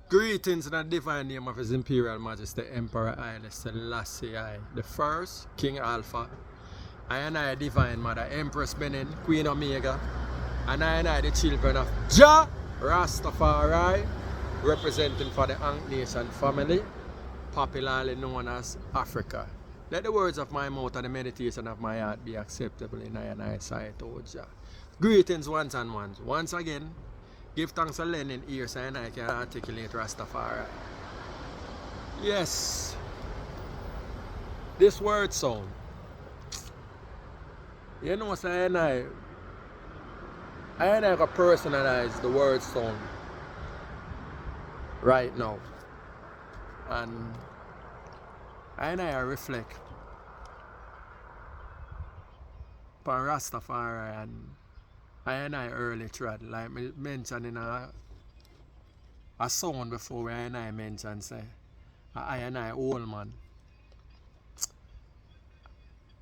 Greetings in the divine name of His Imperial Majesty Emperor Haile Selassie I, the first, King Alpha. I, Divine Mother, Empress Benin, Queen Omega, and I, the children of Jah Rastafari, representing for the Ankh Nation family, popularly known as Africa. Let the words of my mouth and the meditation of my heart be acceptable in I sight, O Jah. Greetings once and once again. Give thanks for lending ears and I can articulate Rastafari. Yes, this word sound. You know, say I got personalize the word sound right now. And I reflect upon Rastafari and I early tried, like me mentioned in a song before where I mentioned say I old man.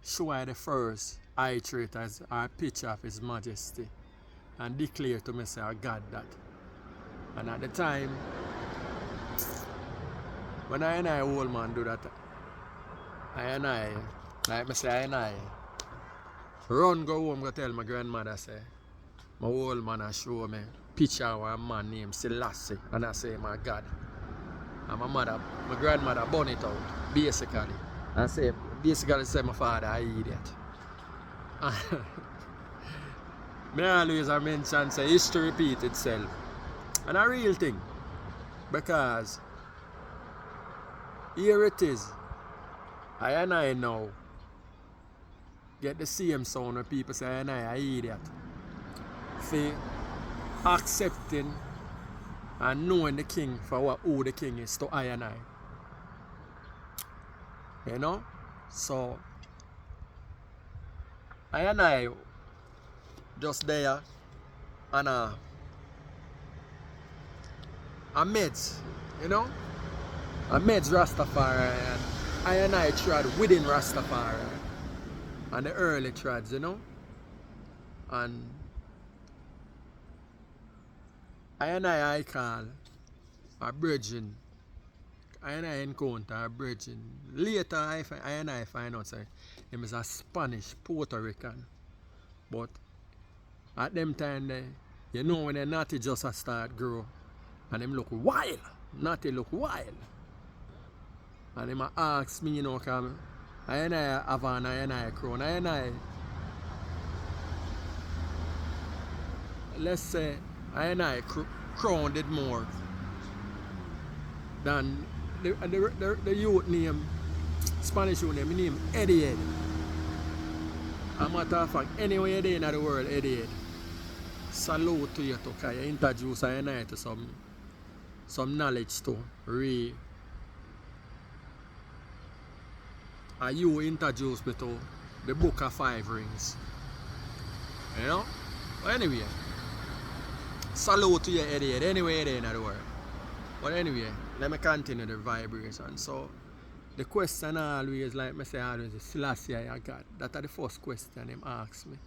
Show I the first eye trait as a picture of His Majesty and declare to me say I got that. And at the time when I old man do that, I like me say I run go home go tell my grandmother say my old man a show me picture of a man named Selassie, and I say, my God. And my grandmother burn it out, basically. I say, say my father an idiot. Me always mention say history repeat itself. And a real thing. Because here it is. I now get the same sound when people say I an idiot. For accepting and knowing the king for who the king is to I and I. You know? So I and I just there and a meds, you know? A meds Rastafari and I tried within Rastafari and the early trads, you know? And I call a virgin. I encounter a virgin. Later I find out say him is a Spanish Puerto Rican. But at them time they, you know when the natty just a start grow and him look wild. Natty look wild. And him ask me, you know, come I have an crown. Let's say I crowned it more than the youth name, Spanish youth name Eddie Ed. A matter of fact, anywhere there in the world, Eddie Ed. Salute to you, to you introduce I to some knowledge to you introduced me to the Book of Five Rings. You know? But anyway. Salute to you, Eddie, anywhere there in the world. But anyway, let me continue the vibration. So, the question always, like I say, always is Selassie I got. That's the first question him asked me.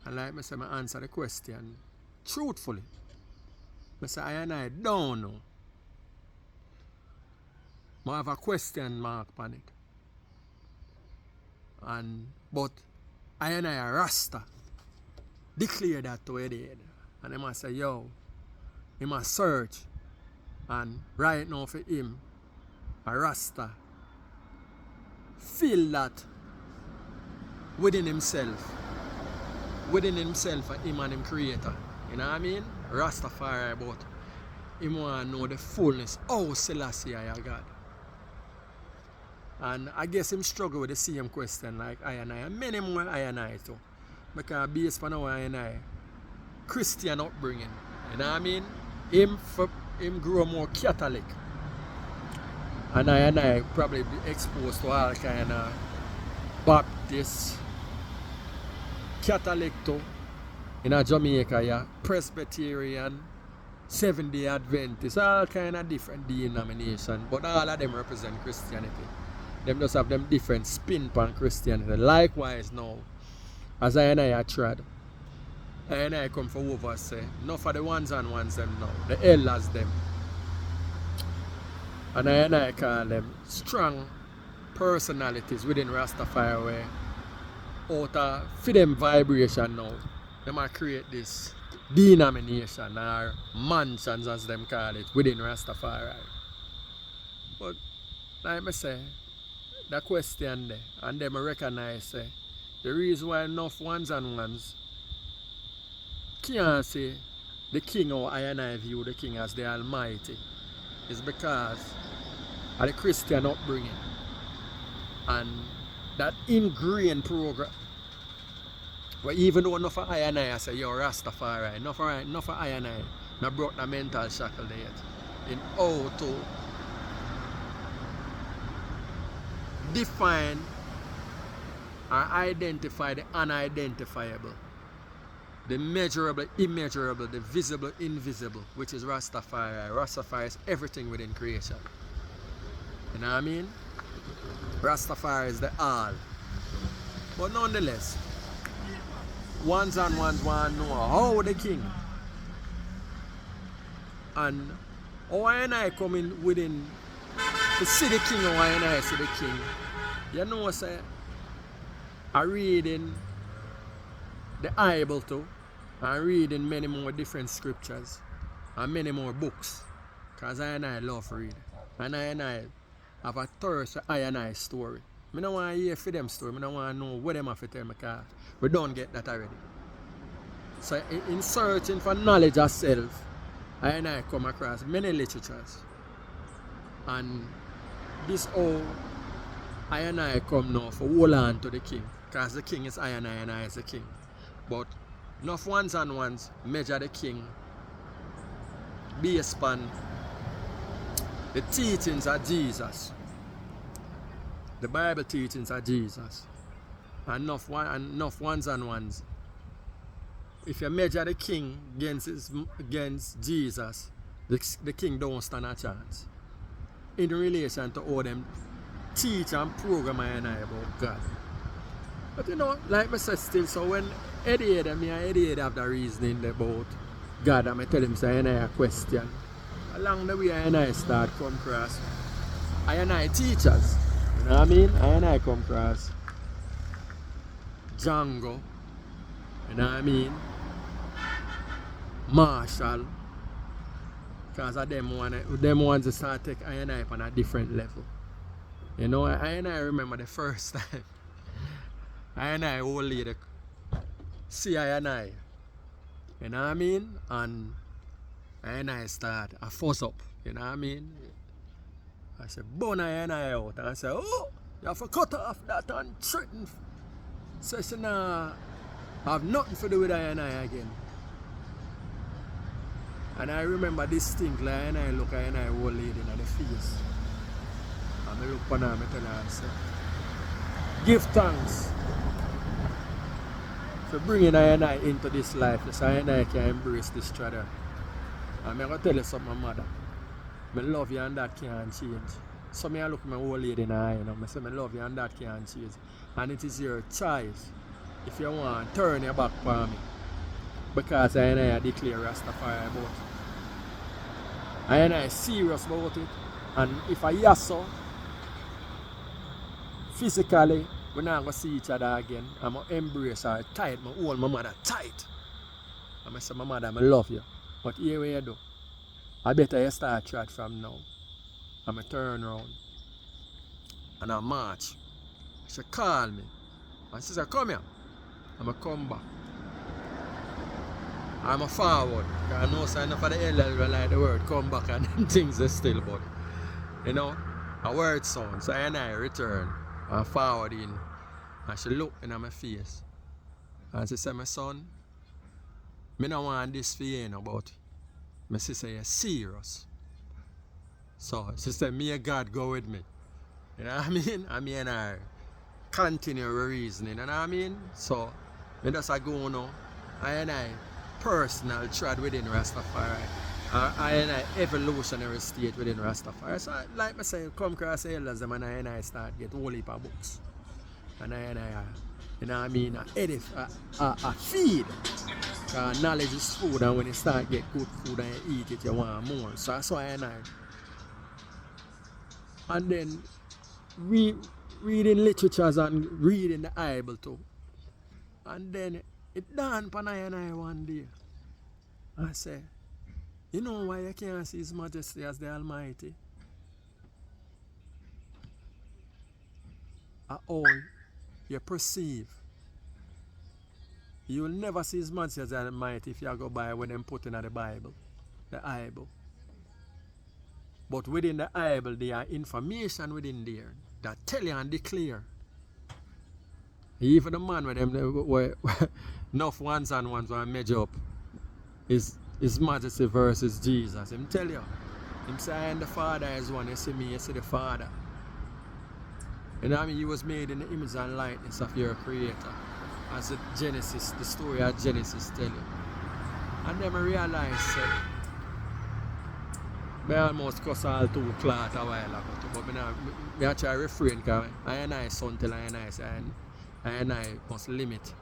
And like I say, I answer the question truthfully. I say, I don't know. I have a question mark on it. But I a Rasta. Declare that to Eddie. And he must say, yo, he must search. And right now for him, a Rasta, feel that within himself for him and him creator. You know what I mean? Rastafari, but him want to know the fullness. Oh, Selassie I God. And I guess him struggle with the same question like I and many more I too. Because based on our Christian upbringing, you know what I mean? Him grow more Catholic. And I probably be exposed to all kind of Baptist, Catholic too, in Jamaica, yeah, Presbyterian, Seventh-day Adventist, all kind of different denominations, but all of them represent Christianity. Them just have them different spin on Christianity. Likewise now, as I tried, And I come for over say, not for the ones and ones them now, the elders them. And I call them strong personalities within Rastafari way. Out of for them vibration now, they might create this denomination or mansions as them call it within Rastafari. But like I say, the question there, and them recognize say, the reason why enough ones and ones can't say the king or I and I view the king as the Almighty is because of the Christian upbringing and that ingrained program. But even though enough of I and I say you're Rastafari, enough of I and I not brought the mental shackle there yet in how to define or identify the unidentifiable, the measurable, immeasurable, the visible, invisible, which is Rastafari. Rastafari is everything within creation. You know what I mean? Rastafari is the all. But nonetheless, ones and ones want to know how the king and how I and I come in within to see the king or I and I see the king. You know, say, I reading the Bible too, and reading many more different scriptures and many more books. Because I and I love reading. And I have a thirst for I and I story. I don't want to hear for them story. I don't want to know what them have to tell me because we don't get that already. So in searching for knowledge of self, I and I come across many literatures. And this all I and I come now for hold on to the king. Because the king is I and I is the king. But enough ones and ones measure the king based upon the teachings of Jesus. The Bible teachings of Jesus. And enough ones and ones. If you measure the king against Jesus, the king don't stand a chance. In relation to all them teach and program I and I about God. But you know, like I said still, so when Eddie have the reasoning about God, and I tell him say I and I a question. Along the way I and I start come across I and I teachers. You know what I mean? I and I come across Django. You know what I mean? Marshall. Because of them ones to start take I and I on a different level. You know, I and I remember the first time I and I old lady see I and I. You know what I mean? And I start a fuss up. You know what I mean? I said, burn I and I out. And I said, oh, you have to cut off that and threaten. So she nah have nothing to do with I and I again. And I remember distinctly, and I look at I old lady in the face. And I look upon her and tell her, I say, give thanks for bringing I and I into this life. So I and I can embrace this traitor. And I'm going to tell you something, my mother. I love you and that can't change. So I look at my old lady in the eye, I say, I love you and that can't change. And it is your choice. If you want, turn your back on me. Because I and I declare Rastafari about it. I and I serious about it. And if I yes so, physically, we're not going to see each other again. I'm going to embrace her tight. I hold my mother tight. And I say, my mother, I love you. But here what you do, I better you start chat from now. I'm going to turn around. And I march. She call me. And she said, come here. I'm going to come back. I'm a forward. I know sign for the elders will like the word come back and them things are still but you know, a word sound. So I return and forward in. And she looked in my face. And she said, my son, I don't want this for you about my sister you're serious. So she said, may God go with me. You know what I mean? I mean I continue reasoning, you know what I mean? So I just go now. I personal thread within Rastafari. I and I evolutionary state within Rastafari. So like I say, come across elders them and I start get whole heap of books. And I You know what I mean? A feed. Because knowledge is food, and when you start get good food and you eat it, you want more. So that's why and then reading literatures and reading the Bible too. And then it dawned upon I one day. I say, you know why you can't see His Majesty as the Almighty? At all you perceive. You will never see His Majesty as the Almighty if you go by what them put in the Bible. The Bible. But within the Bible, there are information within there that tell you and declare. Even the man with them enough ones and ones will measure up His Majesty versus Jesus. Him tell you. Him say, I and the Father is one. You see me, you see the Father. You know what I mean? You was made in the image and likeness of your Creator. As the Genesis, the story of Genesis tell you. And then I realized I almost cuss all two cloth a while ago. But I try to refrain because I son tell I say I must limit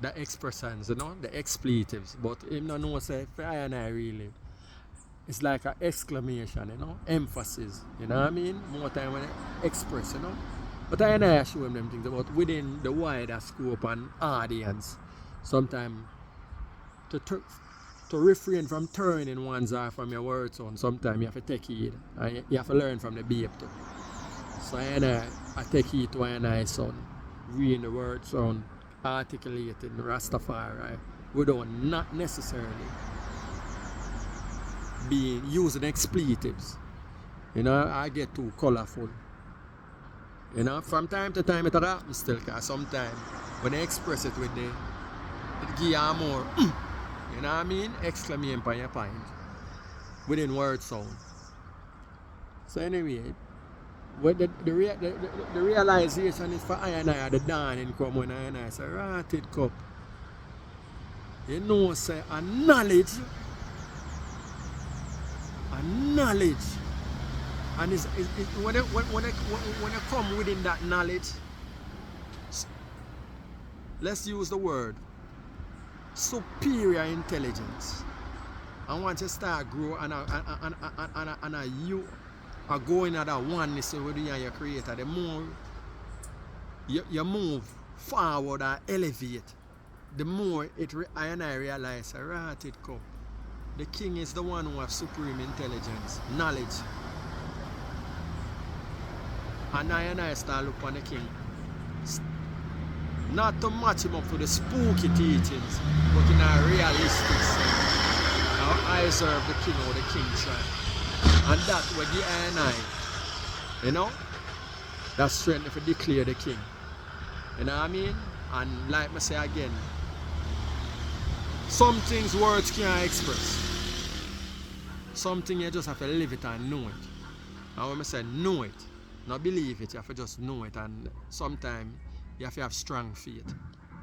the expressions, you know, the expletives. But him don't know say for I really. It's like an exclamation, you know, emphasis, you know what I mean? More time when I express, you know. But I show him them things about within the wider scope and audience. Sometimes to refrain from turning one's eye from your words on, sometimes you have to take heed. And you have to learn from the babe too. So I take heed to I son, reading the word sound, articulating Rastafari, without not necessarily being using expletives. You know, I get too colorful. You know, from time to time it happens still, because sometimes when I express it with it gives you more, you know what I mean? Exclamation by your point within word sound. So anyway, what the realization is for I and I the dawning come when I and I say, rotted cup. You know, say a knowledge. And when you come within that knowledge, let's use the word superior intelligence. And once you start grow and you are going at that oneness with you and your Creator, the more you move forward and elevate, the more I realize, right, it come. The king is the one who has supreme intelligence, knowledge. And I start look on the king. Not to match him up to the spooky teachings, but in a realistic sense. Now I serve the king or the king tribe. And that will give I, you know, that's strength if you declare the king. You know what I mean? And like I say again, some things words can't express. Something you just have to live it and know it. And when I say know it, not believe it, you have to just know it. And sometimes you have to have strong faith.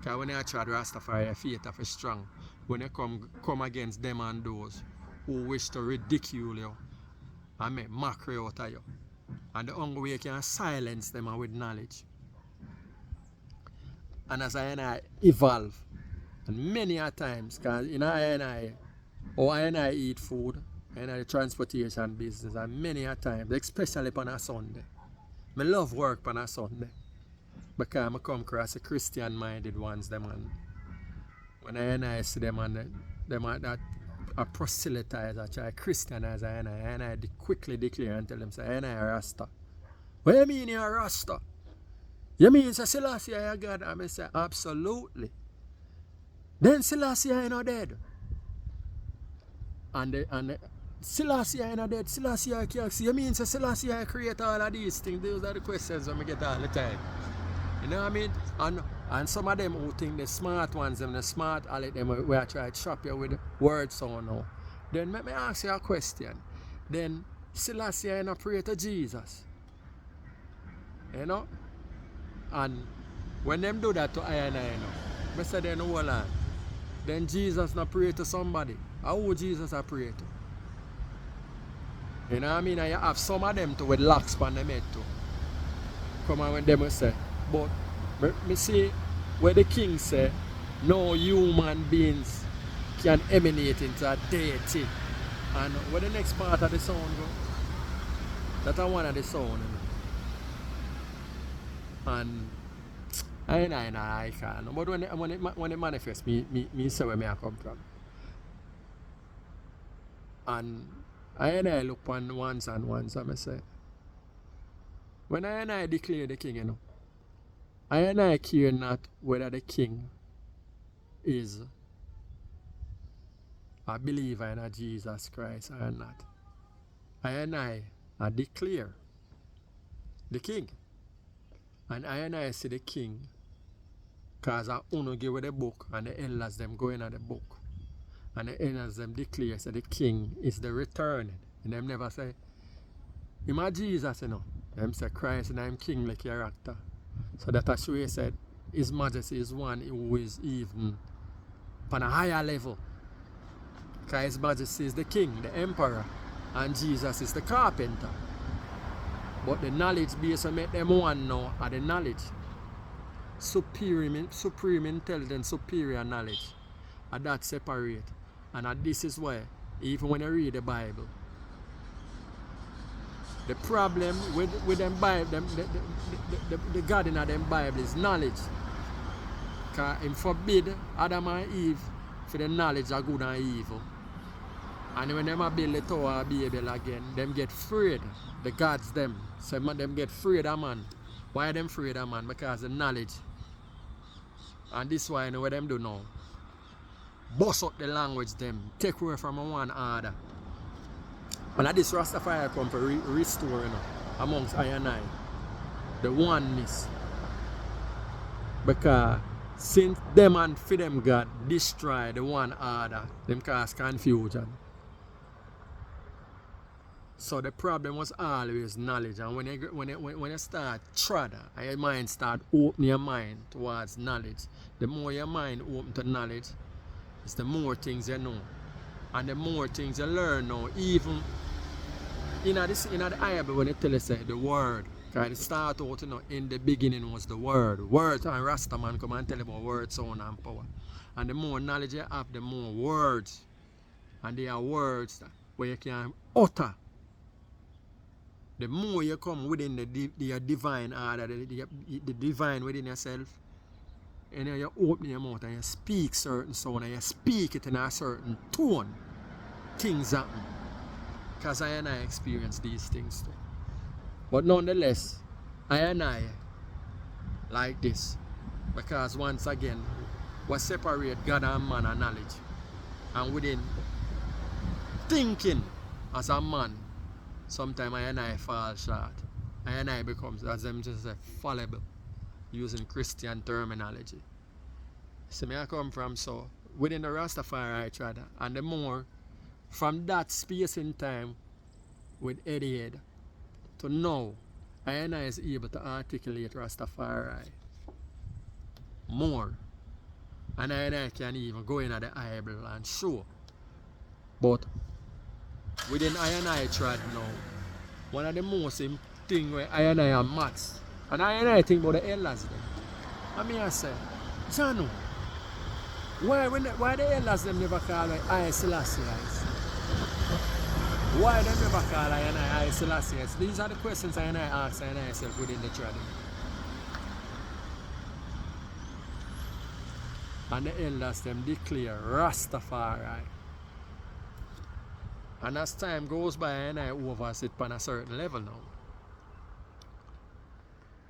Because when you try to Rastafari, your faith have to strong. When you come against them and those who wish to ridicule you and make mockery out of you. And the only way you can silence them with knowledge. And as I evolve, and many a times, because you know I eat food, and the transportation business, and many a times, especially on a Sunday. I love work on a Sunday. Because I come across the Christian minded ones, them, and when I see them and them that are proselytize, I try Christianize, and I quickly declare and tell them, say, and I a Rasta. What do you mean you're a Rasta? You mean say Selassie is God? And I say, absolutely. Then Selassie is not dead. And Selassie is not dead. Selassie is can't see. You mean say Selassie create all of these things? Those are the questions I get all the time. You know what I mean? And some of them who think the smart ones, them the smart, all of them where I try to trap you with words so now. Then let me ask you a question. Then Selassie is not pray to Jesus. You know? And when them do that to I and I, I say they know what land. Then Jesus not pray to somebody. How would Jesus a pray to? You know what I mean? And you have some of them to with locks on them head too. Come on when them will say. But me see where the king said, no human beings can emanate into a deity. And where the next part of the sound go? That's one of the sound. And I can't. But when it manifests, me say where I come from. And I look on once and I say, when I declare the king, you know, I care not whether the king is a believer in a Jesus Christ or not. I declare the king. And I see the king because I only give the book and the elders them go in at the book. And the elders them declare that the king is the returning. And them never say, him a Jesus, you know. Them say Christ and I'm kingly character. So that as we said, His Majesty is one who is even on a higher level. Because His Majesty is the king, the emperor, and Jesus is the carpenter. But the knowledge base will make them one now are the knowledge. Supreme intelligence, superior knowledge. And that separate. And this is why, even when you read the Bible, the problem with them Bible, the God in them Bible is knowledge. Because He forbid Adam and Eve for the knowledge of good and evil. And when them build the Tower of Babel again, them get afraid. The gods them. So them get afraid of man. Why them afraid of man? Because the knowledge. And this is why I know what them do now. Bust up the language them. Take away from one order. And at this Rastafari come to restore, you know, amongst I and I. The oneness. Because since them and for them God destroy the one order, them cause confusion. So the problem was always knowledge. And when you start trad, and your mind start opening your mind towards knowledge, the more your mind open to knowledge, it's the more things you know. And the more things you learn now, even in the Bible when it tell us the word. Because it start out, you know, in the beginning was the word. Word and Rastaman come and tell you about word, sound and power. And the more knowledge you have, the more words. And they are words where you can utter. The more you come within the divine order, the divine within yourself, and you open your mouth and you speak certain sound and you speak it in a certain tone, things happen. Because I experience these things too. But nonetheless, I like this. Because once again, we separate God and man and knowledge. And within thinking as a man, sometimes I fall short. I becomes, as them just say, fallible. Using Christian terminology. So I come from so within the Rastafari trad, and the more from that space in time with Eddie Head to now, I is able to articulate Rastafari more. And I can even go in at the Bible and show. But within I trad now, one of the most thing where I are maths. And I think about the elders them. I mean I say, Jano, why the elders them never call me I Selassie? Why they never call I Selassie? These are the questions I ask I myself within the trad. And the elders them declare Rastafari. And as time goes by I oversit on a certain level now.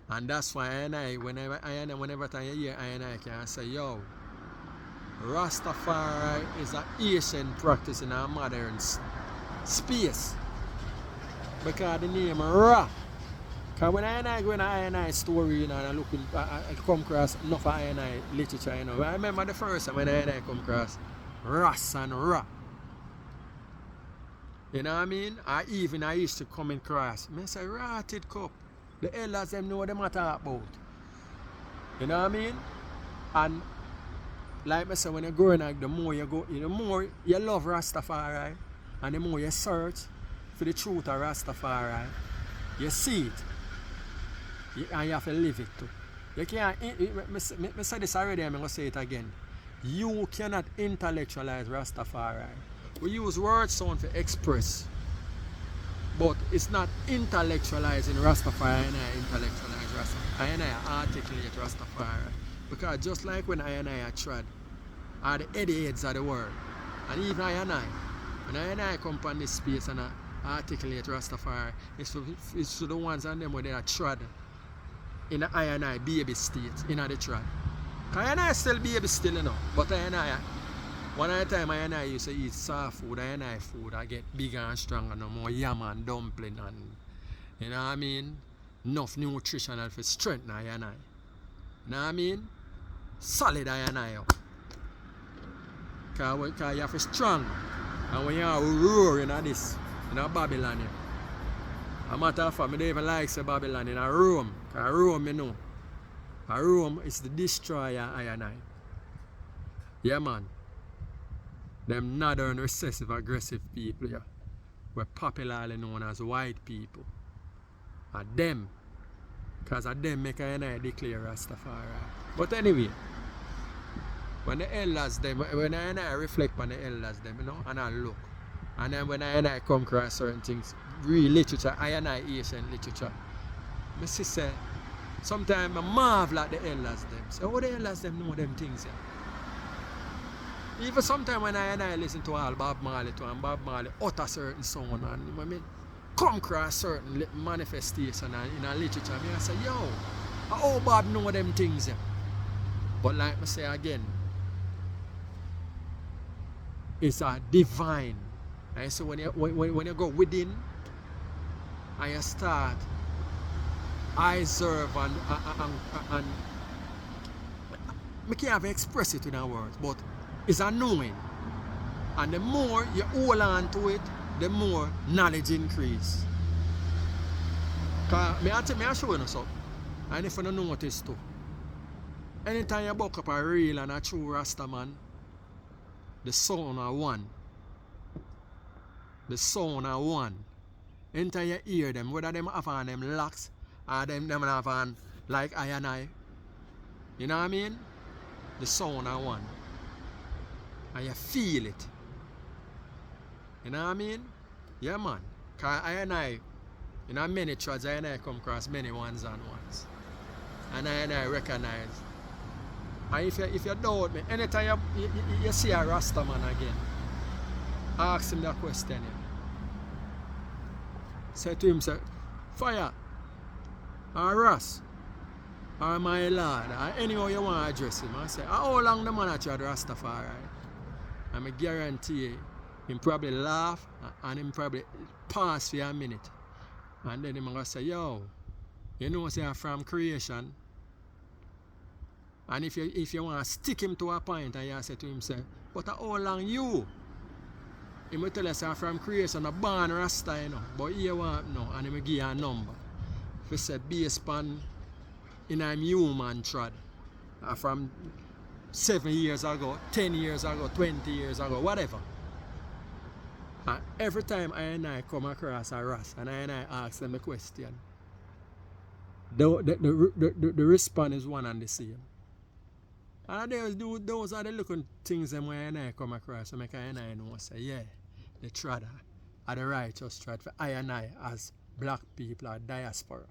And that's why whenever time you hear I can say, yo, Rastafari is an ancient practice in our modern space. Because the name Ra. Because when I go in I story, you know, and I come across enough I literature, you know. I remember the first time when I come across Ras and Ra. You know what I mean? I used to come in class. I say, Rotted Cup. The elders them know what they talk about. You know what I mean? And like I said, when you're growing up, the more you go, the more you love Rastafari, and the more you search for the truth of Rastafari, you see it. And you have to live it too. You can't, me say this already, I'm going to say it again. You cannot intellectualize Rastafari. We use word sound to express, but it's not intellectualizing Rastafari and I intellectualize Rastafari. And I articulate Rastafari. Because just like when I and I tried, are the heads of the world. And even I and I, when I and I come on this space and I articulate Rastafari, it's to the ones and them where they are trod in the I and I baby state, in the trod. I and I still baby still, you know, but I and I, one at a time I and I used to eat soft food, I and I food, I get bigger and stronger, no more yam and dumpling and, you know what I mean, enough nutritional for strength I and I. You know what I mean? Solid I and I up. Because you have to strong. And when you are roaring at this, in a Babylon here. A matter of fact, I don't even like say Babylon in a Rome. Because Rome, you know. A Rome is the destroyer I and I. Yeah, man. Them northern recessive aggressive people here were popularly known as white people. And them. Because of them make I and I declare Rastafari. But anyway, when the elders them, when I and I reflect on the elders them, you know, and I look. And then when I and I come across certain things, real literature, I and I Asian literature, I say, sometimes I marvel at the elders them. So how the elders them know them things here? Even sometimes when I and I listen to all Bob Marley too, and Bob Marley utter certain sound and I mean, come across certain manifestation in a literature, I say, yo, how Bob know them things here? But like I say again, it's a divine. And so when you go within and you start, I observe and I can't express it in our words, but it's a knowing. And the more you hold on to it, the more knowledge increase. Because I show you something. And if you don't notice too, anytime you buck up a real and a true Rasta man, the sound are one. The sound are one. Anytime you hear them, whether them have on them locks or them have on like I and I, you know what I mean? The sound are one. And you feel it. You know what I mean? Yeah, man. Because I and I, you know, many trads, I and I come across many ones and ones. And I recognize. And if you doubt me, anytime you see a Rasta man again, ask him that question. Yeah. Say to him, say, fire, or Ras, or my lord, or anyhow you want to address him. I say, how long the man at tried Rastafari? And I guarantee you, him probably laugh and him probably pause for a minute. And then him going to say, yo, you know say I'm from creation. And if you want to stick him to a point and you say to him, say, but how long you? He will tell us I'm from creation, a born Rasta, you know. But you want no, and he will give you a number. If you say based upon in a human trad. From 7 years ago, 10 years ago, 20 years ago, whatever. And every time I and I come across a Ras and I and I ask them a question, the response is one and the same. And those are the looking things that I and I come across so make I and I know say, yeah, the trad are the righteous trad for I and I as black people or diaspora.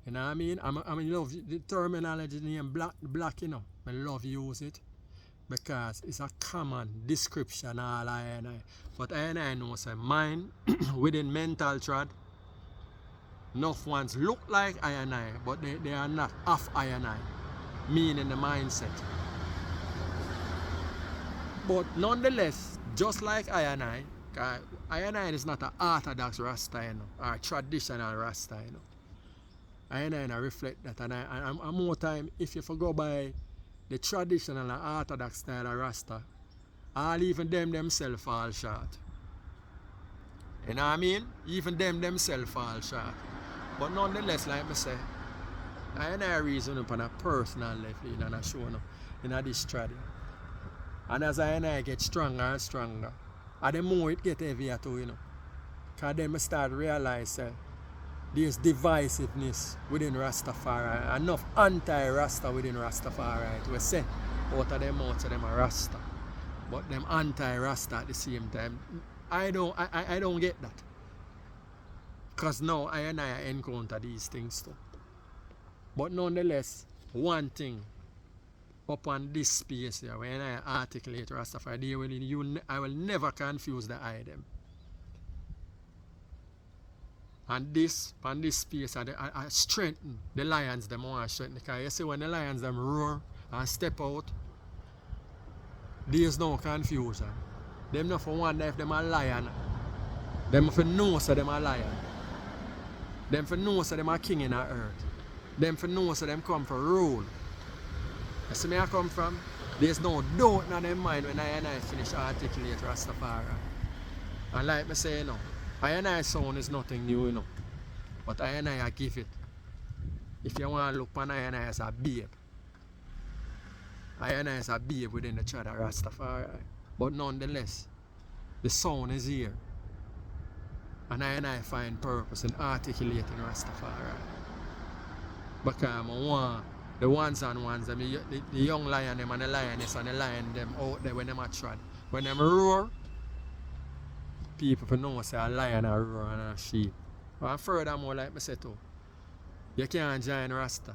You know what I mean? I love the terminology name black, you know. I love use it because it's a common description all I and I. But I and I know say mine within mental trad, enough ones look like I and I, but they are not half I and I. Meaning the mindset. But nonetheless, just like I and I is not an orthodox Rasta, you know, or traditional Rasta, you know. I reflect that, and more time, if you go by the traditional and orthodox style of Rasta, all even them themselves fall short. You know what I mean? Even them themselves fall short. But nonetheless, like I say, I reason upon a personal level and I show you in this trad. And as I get stronger and stronger, and the more it get heavier too, you know. Because then I start to realize there's divisiveness within Rastafari, enough anti-Rasta within Rastafari. We say, out of them are Rasta, but them anti-Rasta at the same time. I don't get that. Because now I encounter these things too. But nonetheless, one thing upon this space here, when I articulate Rastafari, I will never confuse the item. And this, on this space, I strengthen the lions, them want to strengthen. Because you see, when the lions them roar and step out, there's no confusion. Them not for wonder if them a lion. Them for know so them a lion. Them for know so them a king in the earth. Them for know so them come for rule. You see me I come from? There's no doubt in their mind when I finish articulate Rastafari. And like me say, I sound is nothing new, But I give it. If you want to look upon I as a babe. I as a babe within the tribe of Rastafari. But nonetheless, the sound is here. And I find purpose in articulating Rastafari. Because I want the ones and ones, the young lion them and the lioness and the lion them out there when them a trod. When them roar, people know say a lion a roar and a sheep. And furthermore, like I said too, you can't join Rasta.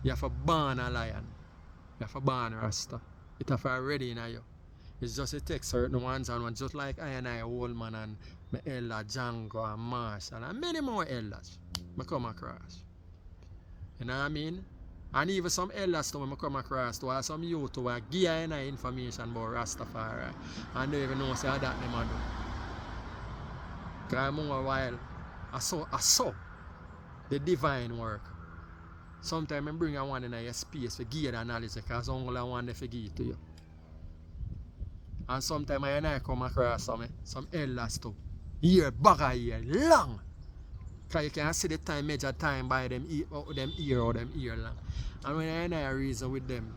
You have to born a lion. You have to born Rasta. It have already in you. It's just it takes certain ones and ones, just like I old man and my elder Django and Marshall and many more elders I come across. You know what I mean? And even some elders too I come across to some youth who are giving information about Rastafari and they even know say that them do. Because more while I saw the divine work. Sometimes I bring a one in your space to give the knowledge because only I want to give it to you. And sometimes I come across some elders too. Year, back a year, long. Because you can see the time, measure time by them ear or them ear long. And when I reason with them,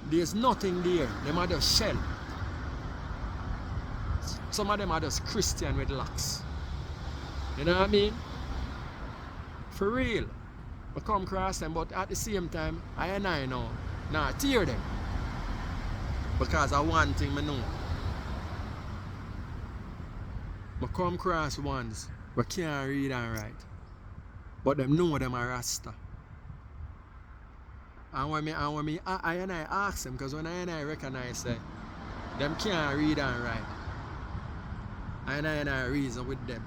there's nothing there. Them are just shell. Some of them are just Christian with locks. You know what I mean? For real. I come across them, but at the same time, I know. Nah, tear them. Because of one thing I know. I come across ones who can't read and write. But them know them are Rasta. And when I ask them, because when I recognize them can't read and write. And I reason with them.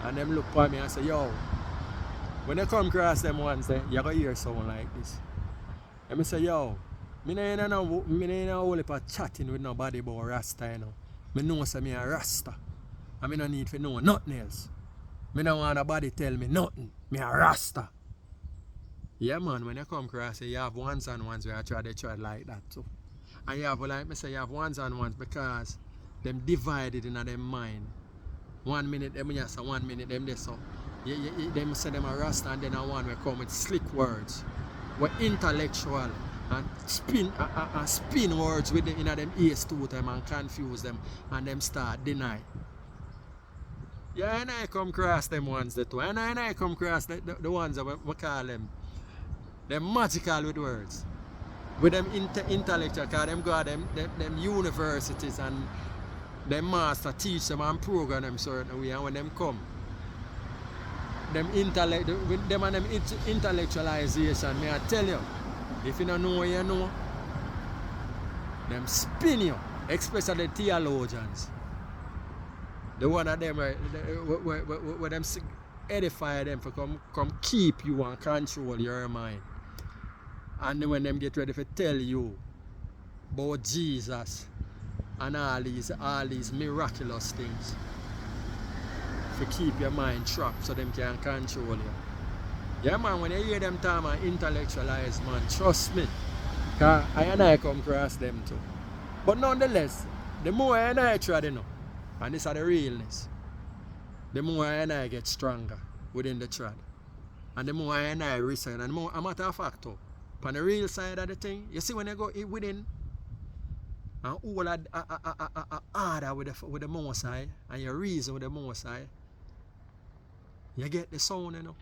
And them look for me and say, yo, when I come across them once, you're going to hear someone like this. And I say, yo, I ain't only chatting with nobody about Rasta, I know say me a Rasta. And I don't need to know nothing else. I don't want nobody tell me nothing. Me a Rasta. Yeah, man, when you come across it, you have ones and ones where I try like that too. And you have, like I say, you have ones and ones because them divided in their mind. 1 minute them yes, 1 minute them this so. Them say them a Rasta and then a one will come with slick words. We're intellectual and spin words with them in them ears to them and confuse them and them start deny. Yeah, and I come across them ones that too. And I come across the ones that we call them. They're magical with words. With them intellectual, because them go them universities and them master teach them and program them certain way, and when them come, them intellectualization, may I tell you, if you don't know what you know, them spin you, especially the theologians. The one of them where them edify them for come keep you and control your mind. And when them get ready to tell you about Jesus and all these miraculous things, to keep your mind trapped so them can control you. Yeah, man, when you hear them talk and intellectualize, man, trust me, because I come across them too. But nonetheless, the more I try to know, and this is the realness, the more I get stronger within the trad. And the more I research, and the more, a matter of fact, too, on the real side of the thing, you see when you go within, and all order with the Most High, and you reason with the Most High, You get the sound, you know.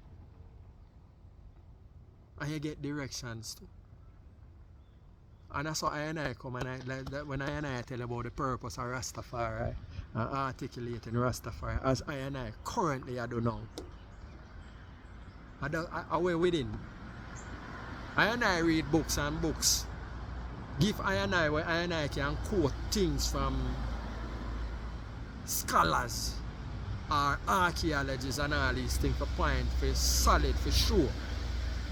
And you get directions too. And that's how I come and when I tell about the purpose of Rastafari and articulating Rastafari as I currently I don't know. I way within. I read books and books. Give I where I can quote things from scholars or archaeologists and all these things for point, for solid, for sure.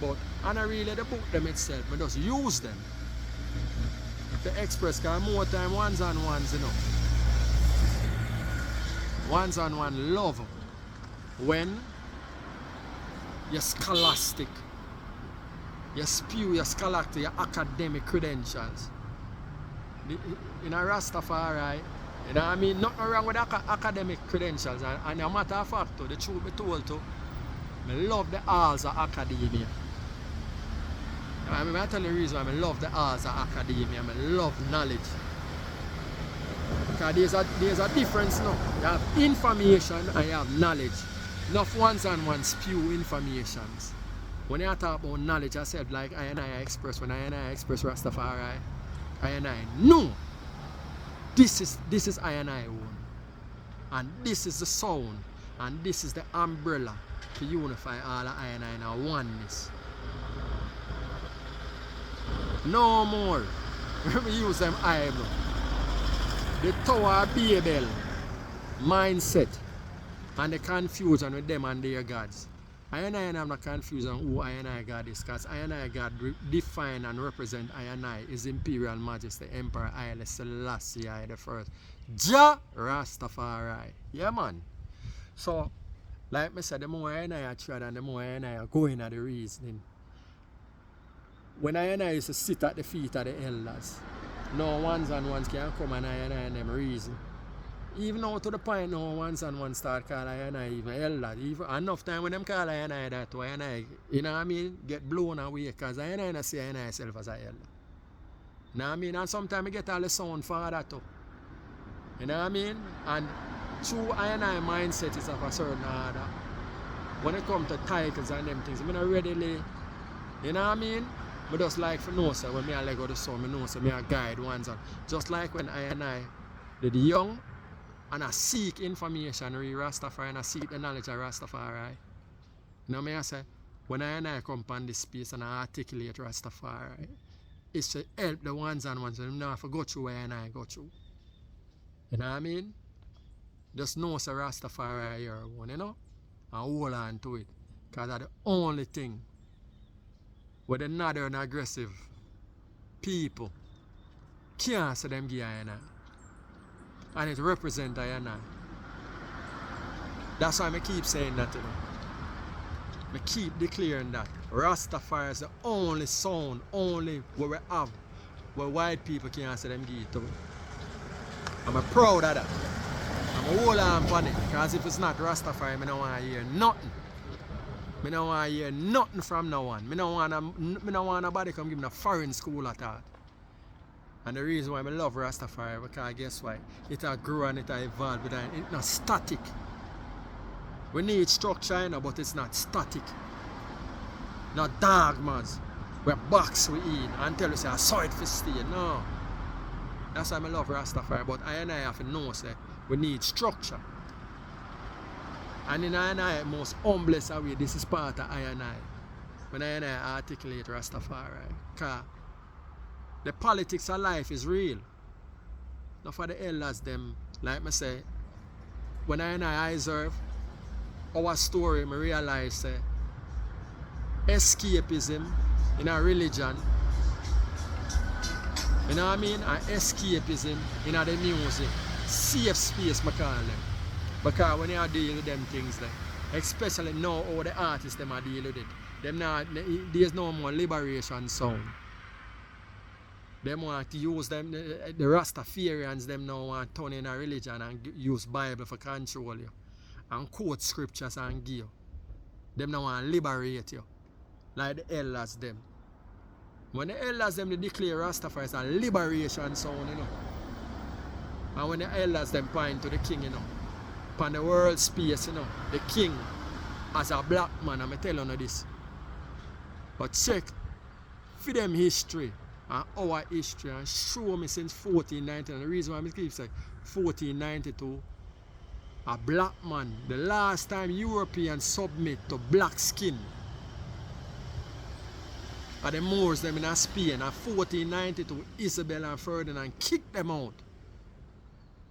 But I don't really the book them itself, I just use them. To express, because more time ones on ones, you know. Ones on one love when you're scholastic, you spew your scholastic, your academic credentials. In a Rastafari, you know what I mean? Nothing wrong with academic credentials. And a matter of fact, the truth be told, I love the halls of academia. I mean, I tell you the reason why I love the arts of academia, I love knowledge. Because there's a difference now. You have information and you have knowledge. Enough one spew informations. When you talk about knowledge, I said like I express, when I express Rastafari, I know this is I own. And this is the sound. And this is the umbrella to unify all of I in a oneness. No more. We use them eyebrow. The Tower of Babel mindset and the confusion with them and their gods. I am not confused on who I God is, because I God define and represent I is Imperial Majesty Emperor Haile Selassie I the first. Jah Rastafari. Yeah man. So like I said, the more I try and the more I go in at the reasoning. When I used to sit at the feet of the elders, no ones and ones can come and and them reason. Even now to the point now ones and ones start calling I even elders. Even enough time when them call I that way you know what I mean, get blown away because I see I myself as an elder. You know what I mean? And sometimes I get all the sound for that too. You know what I mean? And true I mindset is of a certain order. When it comes to titles and them things, I'm not readily, you know what I mean? I just like for know so when I let go the sun, I know so I guide ones on. Just like when I did young and I seek information re Rastafari and I seek the knowledge of Rastafari. You know what I say? When I come on this space and I articulate Rastafari, it's to help the ones and ones and not go through where I go through. You know what I mean? Just know so Rastafari here one, you know? And hold on to it. Because that's the only thing where the northern aggressive people can't say them give I. And it represents I. That's why I keep saying that, you know. I keep declaring that Rastafari is the only sound, only where we have, where white people can't say them give it to. I'm proud of that. I'm hold on on it, because if it's not Rastafari, I don't want to hear nothing. I don't want to hear nothing from no one. I don't want nobody come give me a foreign school at all. And the reason why I love Rastafari, because guess why? It has grown and it has evolved, it's not static. We need structure, you know, but it's not static. Not dogmas. We're box we eat until we say I saw it for stay. No. That's why I love Rastafari, but I have to know say we need structure. And in I most humblest way, this is part of I. When I articulate Rastafari. Because the politics of life is real. Not for the elders them, like I say, when I observe our story, I realize escapism in a religion, you know what I mean? And escapism in the music, safe space I call them. Because when you deal with them things there, especially now how the artists them are dealing with it, there's no more liberation sound. They want to use them, the Rastafarians them now want to turn in a religion and use Bible for control you. And quote scriptures and give you. Them now want to liberate you. Like the elders them. When the elders them they declare Rastafari as a liberation sound, you know. And when the elders them point to the king, you know. Upon the world space, you know, the king as a black man, I'm telling you this. But check for them history and our history and show me since 1490. And the reason why I keep saying 1492, a black man, the last time Europeans submit to black skin, and the Moors them in Spain, and 1492, Isabel and Ferdinand kicked them out.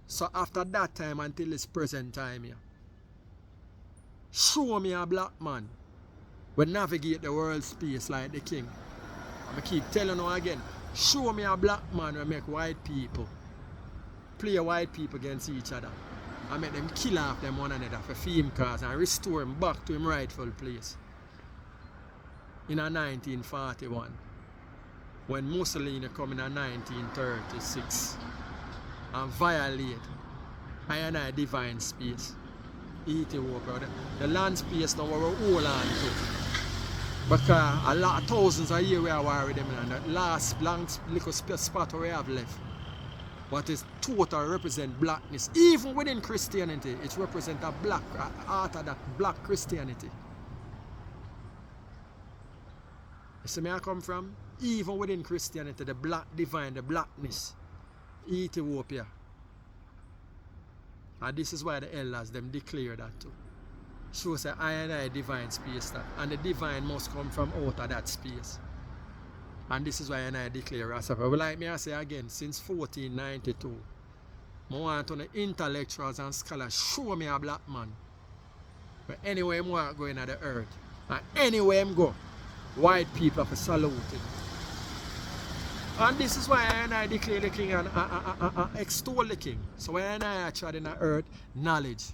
So after that time until this present time here, show me a black man will navigate the world space like the king. I'm keep telling you again, show me a black man will make white people play white people against each other and make them kill off them one another for fame cause and restore him back to him rightful place. In 1941, when Mussolini come in 1936 and violate I divine space, Ethiopia, the land space now we're all on to. Because a lot of thousands of years we are war with them and the last blank little spot we have left. What is total represent blackness. Even within Christianity, it represents a black art of that black Christianity. You see where I come from? Even within Christianity, the black divine, the blackness, Ethiopia. And this is why the elders them declare that too. Shows that I divine space that, and the divine must come from out of that space. And this is why I declare Rastafari. But like me I say again, since 1492, I want to the intellectuals and scholars show me a black man. But anywhere I want going at the earth, and anywhere I go, white people have to salute it. And this is why I declare the king and extol the king. So when I tried in the earth, knowledge.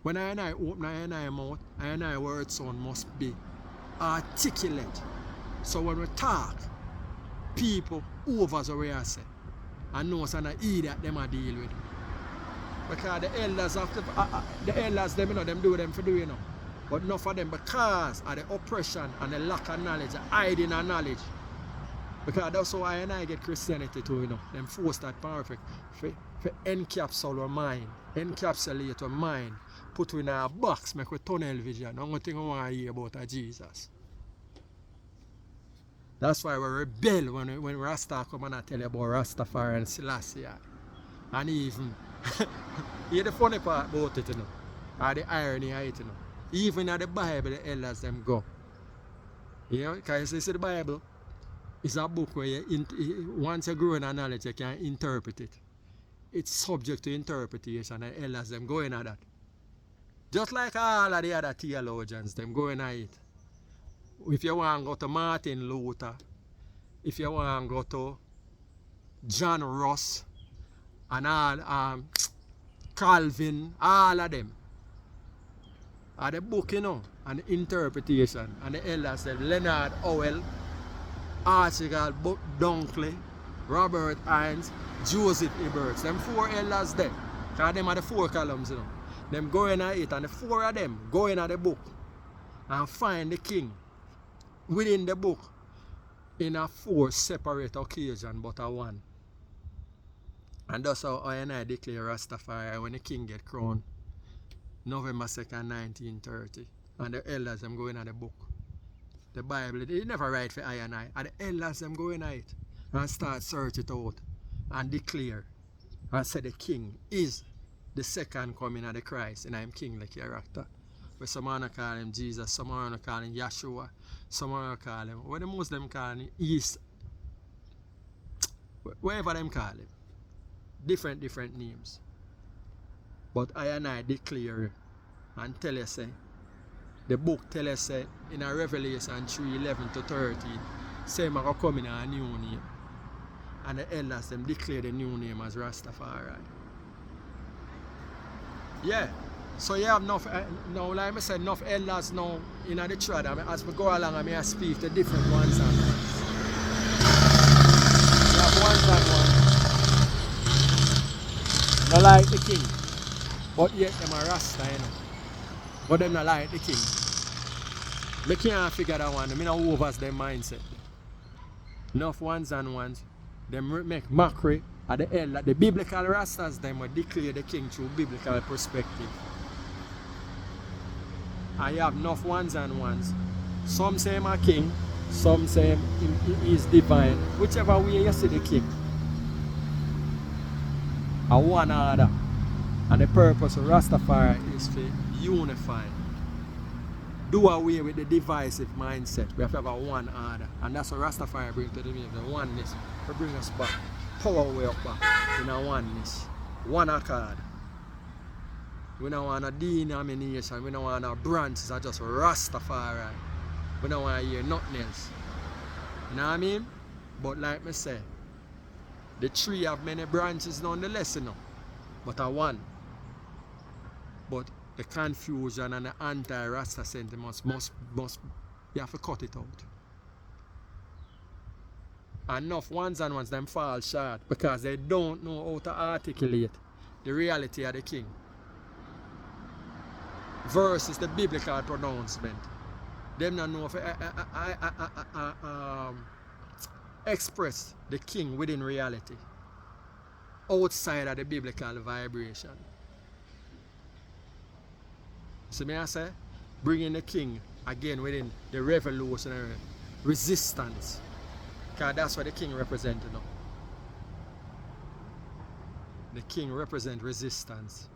When I open my mouth, I word sound must be articulate. So when we talk, people over the way I say, and know it's an idiot them I deal with. Because the elders have to, the elders them, you know, them do them for doing, you know. But not for them because of the oppression and the lack of knowledge, the hiding of knowledge. Because that's why I get Christianity too, you know. Them force that perfect for encapsulate our mind, encapsulate our mind, put in a box, make a tunnel vision. The only thing I want to hear about is Jesus. That's why we rebel when Rasta come and I tell you about Rastafari and Selassie. And even, hear the funny part about it, you know, or the irony of it, you know. Even in the Bible, the elders them go. You know, because you see the Bible, it's a book where once you grow in knowledge, you can interpret it. It's subject to interpretation, and the elders them go in at that. Just like all of the other theologians, them go in at it. If you want to go to Martin Luther, if you want to go to John Ross, and all Calvin, all of them, are the book, you know, and the interpretation, and the elders said Leonard Howell, Archibald Dunkley, Robert Hines, Joseph Eberts, them four elders there, because them are the four columns, you know. Them go in at it, and the four of them go in at the book and find the king within the book in a four separate occasion but a one. And that's how I and I declare Rastafari when the king get crowned November 2nd, 1930. And the elders them go in at the book. The Bible, they never write for I and I. And the elders them go in at it and start search it out and declare and say the king is the second coming of the Christ, and I'm kingly character. But some want to call him Jesus, some want to call him Yeshua, some want to call him, what the Muslim call him, East, whatever them call him. Different names. But I and I declare and tell you say, the book tell us say in a Revelation 3:11 to 13, say I'm going to come in a new name. And the elders them declare the new name as Rastafari. Yeah, so you have enough, now like I said, enough elders now in the trad. As we go along, I speak to different ones and ones. You have ones and ones. Not like the king, but yet them are Rasta, you know. But them not like the king. I can't figure that one, I mean, overs their mindset. Enough ones and ones, them make mockery. At the end, like the biblical Rastas, them will declare the king through biblical perspective. I have enough ones and ones. Some say I'm a king, some say he is divine. Whichever way you see the king. A one order. And the purpose of Rastafari is to unify. Do away with the divisive mindset. We have to have a one order. And that's what Rastafari brings to the music, the oneness. To bring us back, power way up back in a oneness. One accord. We don't want a denomination, we don't want a branches, are just Rastafari. We don't want to hear nothing else. You know what I mean? But like me say, the tree have many branches nonetheless, you know. But a one. But the confusion and the anti-Rasta sentiments must you have to cut it out. Enough ones and ones them fall short because they don't know how to articulate the reality of the king versus the biblical pronouncement. Them don't know if express the king within reality outside of the biblical vibration. So may I say, bringing the king again within the revolutionary resistance, because that's what the king represents now. The king represents resistance.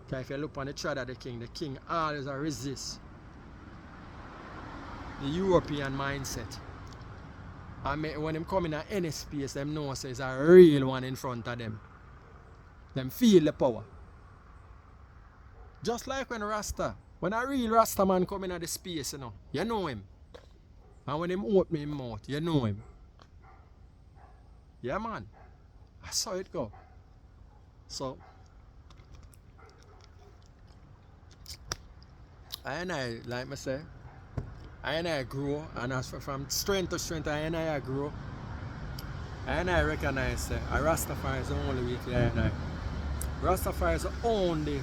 Because if you look on the trad of the king always resists the European mindset. And when them come in at any space, them know there's a real one in front of them. Them feel the power. Just like when a real Rasta man come in at the space, you know him. And when him open his mouth, you know him. Yeah, man. I saw it go. So, I like I say, I grow, and as from strength to strength, I grow. I recognize that a Rastafari is the only way to I. Rastafari is the only,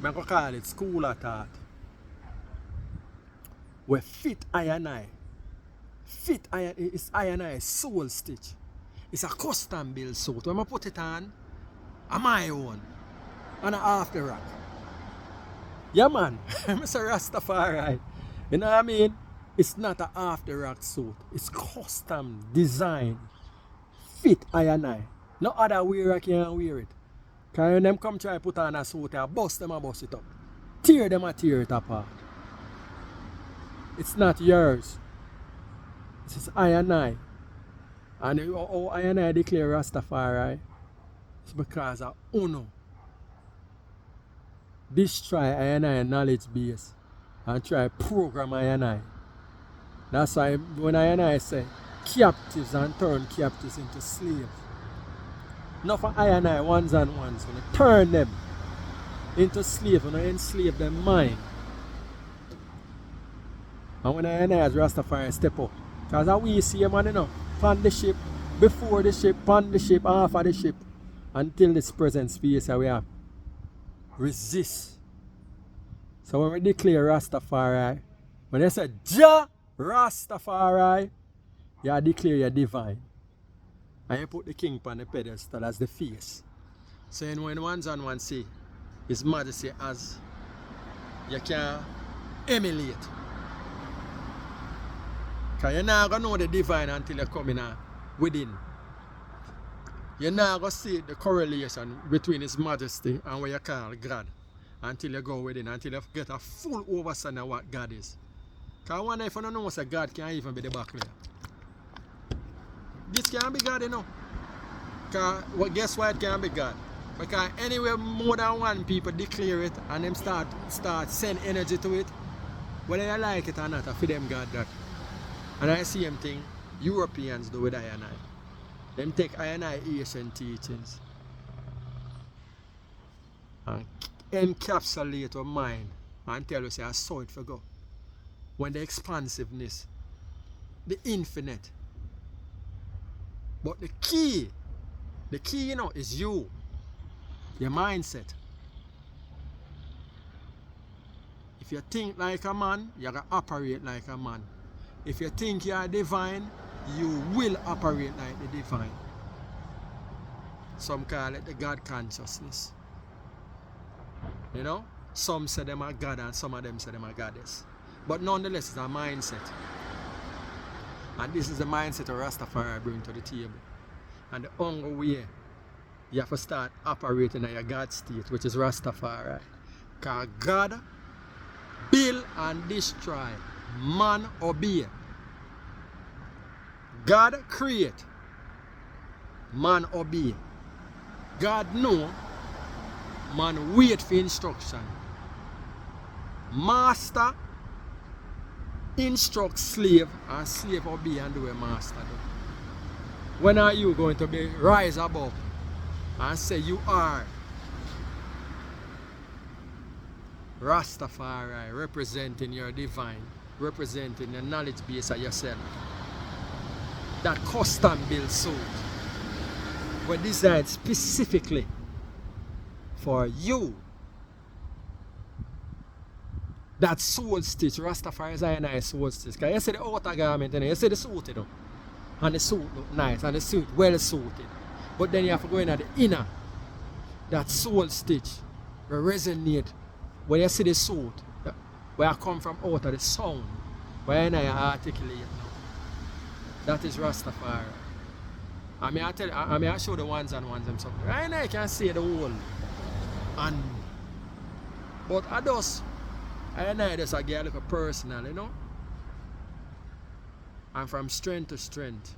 I go call it school of thought, where fit I. Fit is I soul stitch. It's a custom built suit. When I put it on my own. And half the rack. Yeah, man. I'm a Rastafari. You know what I mean? It's not a half the rack suit. It's custom design. Fit I. No other wearer can wear it. Because when them come try to put on a suit, I bust them and bust it up. Tear them and tear it apart. It's not yours. It's I. And how I declare Rastafari, it's because of Uno. Destroy I knowledge base and try program I. That's why when I say captives and turn captives into slaves. Not for I ones and ones, when you turn them into slaves, when you enslave their mind. And when I as Rastafari step up, because how we see a man, on the ship, before the ship, on the ship, half of the ship, until this present space that we have. Resist. So when we declare Rastafari, when they say Jah Rastafari, you declare you're divine. And you put the king on the pedestal as the face. So when ones and ones say His Majesty as you can emulate. Because you're not going to know the divine until you come in within. You're not going to see the correlation between His Majesty and what you call God until you go within, until you get a full overstanding of what God is. Because I wonder if you don't know what God can even be the back there. This can't be God, Because guess why it can't be God? Because anywhere more than one people declare it and them start send energy to it, whether they like it or not, I feel them God that. And I see them thing Europeans do with I. Them take I Asian teachings and encapsulate our mind and tell us I saw it for go. When the expansiveness, the infinite. But the key, is you. Your mindset. If you think like a man, you're going to operate like a man. If you think you are divine, you will operate like the divine. Some call it the God consciousness. Some say them are God and some of them say them are goddess. But nonetheless, it's a mindset. And this is the mindset of Rastafari bring to the table. And the only way you have to start operating in your God state, which is Rastafari. Because God build and destroy, man obey. God create, man obey. God know, man wait for instruction. Master instruct slave and slave obey and do what master do. When are you going to be rise above and say you are Rastafari, representing your divine, representing the knowledge base of yourself? That custom built suit were designed specifically for you. That soul stitch, Rastafari is a soul stitch. Because you see the outer garment, you see the suit, you know, and the suit look nice, and the suit well suited. But then you have to go in at the inner. That soul stitch will resonate when you see the suit, where I come from out of the sound, where I articulate now. That is Rastafari. I mean I show the ones and ones and something. Right now I can see the whole. And but I just get a little personal, you know. And from strength to strength.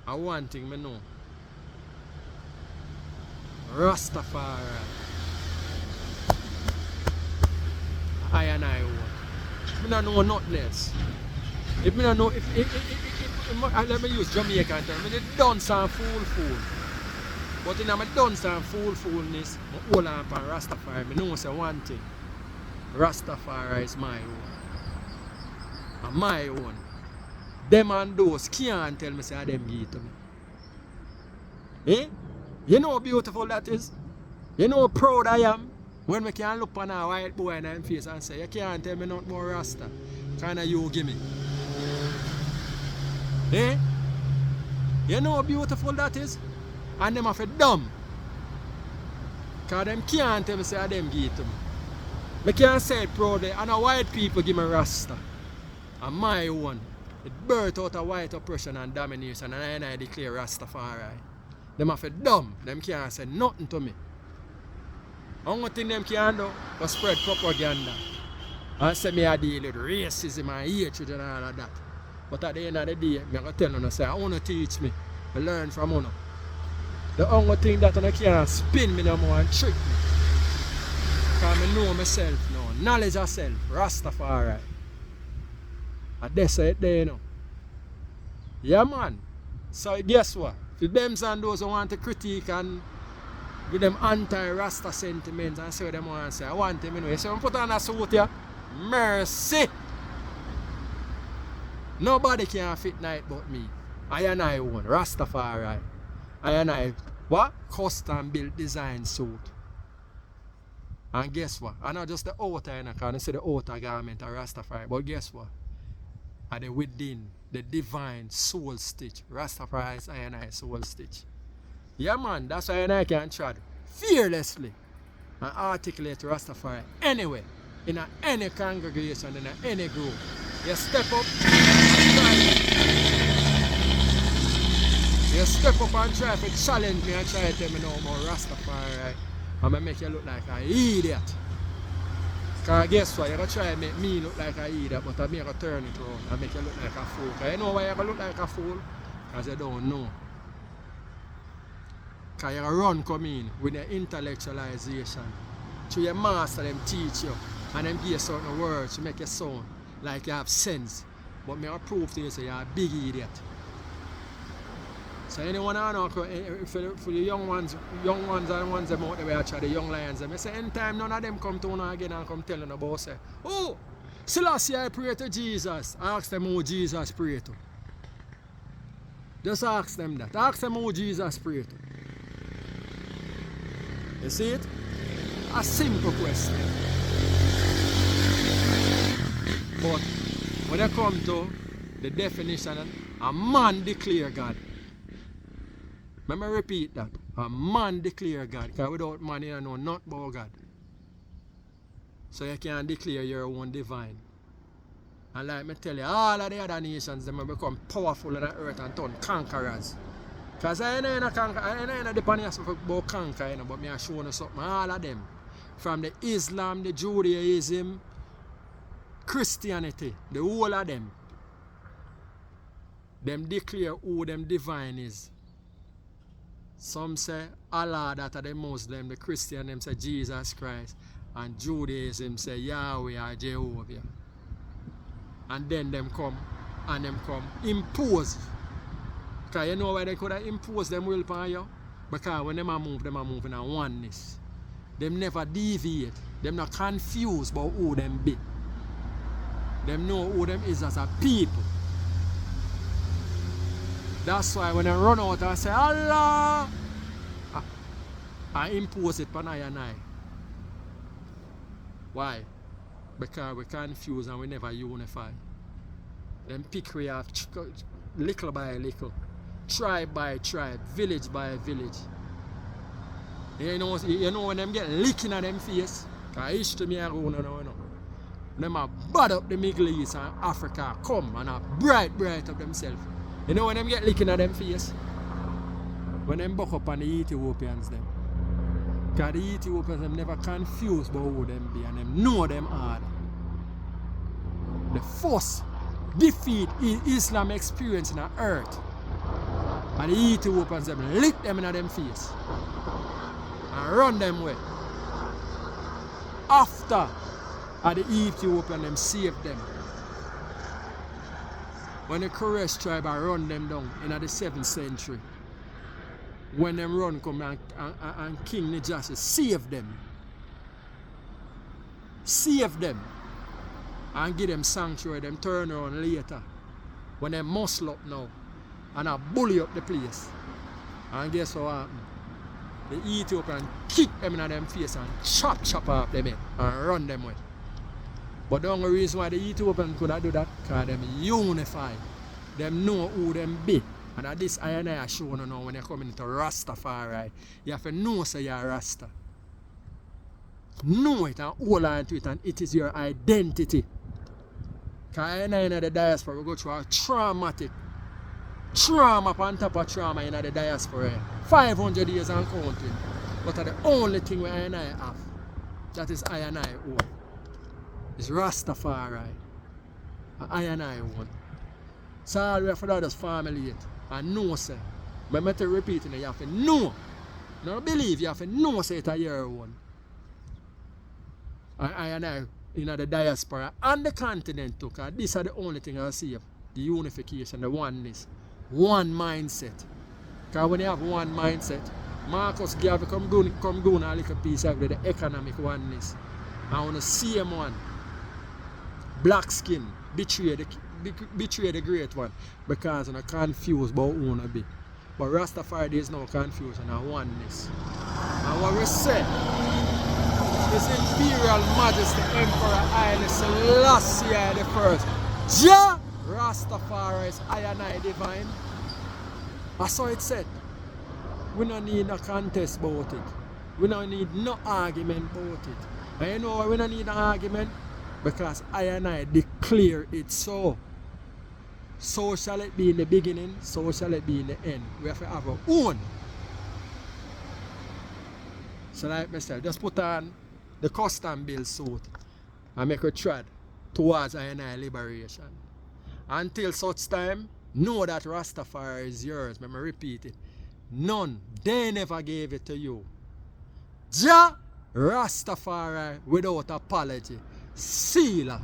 And one thing I know. Rastafari. I and I own. I don't know nothing else. If I don't know, let me use Jamaican term, I dance and fool. But in my dance and foolness, I hold on upon Rastafari. I know say one thing. Rastafari is my own. And my own. Them and those can't tell me say them give it to me. Eh? You know how beautiful that is? You know how proud I am? When we can look on a white boy in his face and say, you can't tell me nothing more Rasta. Kind of you give me. Eh? You know how beautiful that is? And them have a dumb. Because them can't tell me say them give it to me. I can't say it proudly, and a white people give me Rasta. And my own. It birthed out of white oppression and domination, and I declare Rastafari. Them have a dumb. Them can't say nothing to me. The only thing them can do was spread propaganda. And say me I deal with racism and hatred and all of that. But at the end of the day, I'm going to tell you, say, I want to teach me. I learn from you. The only thing that I can't spin me no more and trick me. Because I know myself now. Knowledge of self. Rastafari. And that's it there, you know. Yeah, man. So guess what? If them and those who want to critique and with them anti-Rasta sentiments and say what them want to say, I want them, you know. You say, put on a suit here. Mercy. Nobody can fit night but me. I and I own Rastafari. I and I, what? Custom built design suit. And guess what? I not just the outer, you know, because I say the outer garment of Rastafari. But guess what? And then within the divine soul stitch. Rastafari is I and I soul stitch. Yeah, man, that's why I and I can tread fearlessly and articulate Rastafari anywhere, in any congregation, in any group. You step up and try. You step up and try to challenge me and try to tell me no more Rastafari. I'm going to make you look like an idiot. Because guess what? You're going to try to make me look like an idiot, but I'm going to turn it around and make you look like a fool. Because you know why you're going to look like a fool? Because you don't know. Because you run come in with your intellectualization. So your master them teach you and them give you certain words to make you sound like you have sense. But me I prove to you say you're a big idiot. So anyone I know for the young ones are the ones them out there where I try the young lions them. I say anytime none of them come to you again and come telling about say, oh, Selassie I pray to Jesus. Ask them who Jesus pray to. Just ask them that. Ask them who Jesus pray to. You see it? A simple question. But when they come to the definition, a man declare God. Let me repeat that. A man declare God. Because without man, you don't know nothing about God. So you can declare your own divine. And like me tell you, all of the other nations, they will become powerful in the earth and turn conquerors. Because I ain't depend on about conquer, you know, but me I show you something. All of them. From the Islam, the Judaism, Christianity, the whole of them. Them declare who them divine is. Some say Allah, that are the Muslim, the Christian them say Jesus Christ, and Judaism say Yahweh or Jehovah. And then them come impose. Because you know why they could have imposed them will upon you? Because when them move in a oneness. Them never deviate. Them not confused about who them be. Them know who them is as a people. That's why when I run out and say Allah, I impose it upon I and I. Why? Because we confuse and we never unify. Them pick we have little by little, tribe by tribe, village by village. You know when them get licking at them face, because history me I go no. Them are bad up the Middle East and Africa come and are bright up themselves. You know when them get licking at them face? When them buck up on the Ethiopians them. Because the Ethiopians them never confused about who them be and them know them hard. The first defeat Islam experience in the earth. And the Ethiopians them lick them in them face. And run them away. After the Ethiopian them saved them. When the Koresh tribe run them down in the 7th century. When them run come and King Najashi save them. Save them. And give them sanctuary, them turn around later. When they muscle up now. And I bully up the place. And guess what happened? The Ethiopian kick them in them face and chop off them head and run them away. But the only reason why the Ethiopian could do that, because them unify. Them know who them be. And at this I and I show you now when you come into Rastafari, you have to know say you're Rasta. Know it and hold on to it, and it is your identity. Because I and I in the diaspora we go through a traumatic trauma upon top of trauma in the diaspora. 500 years and counting. But the only thing we I and I have, that is I and I own. It's Rastafari. I and I own. So all we have to do is formulate and know say. But I'm repeating it, you have to know. Not believe, you have to know say it's your own. I and I in the diaspora and the continent too, because these are the only thing I see of the unification, the oneness. One mindset. Because when you have one mindset, Marcus Garvey come go a little piece of the economic oneness. I want to see him one. Black skin betray the great one because I'm confused about who I be. But Rastafari there is no confusion and oneness. And what we say, His Imperial Majesty Emperor Haile Selassie I. Jah Rastafari is I and I divine. That's how it said. We don't need no contest about it. We don't need no argument about it. And you know why we don't need an argument? Because I and I declare it so. So shall it be in the beginning, so shall it be in the end. We have to have our own. So like myself, just put on the custom build suit and make a tread towards I and I liberation. Until such time, know that Rastafari is yours. Let me repeat it. None, they never gave it to you. Jah Rastafari without apology. Sealer.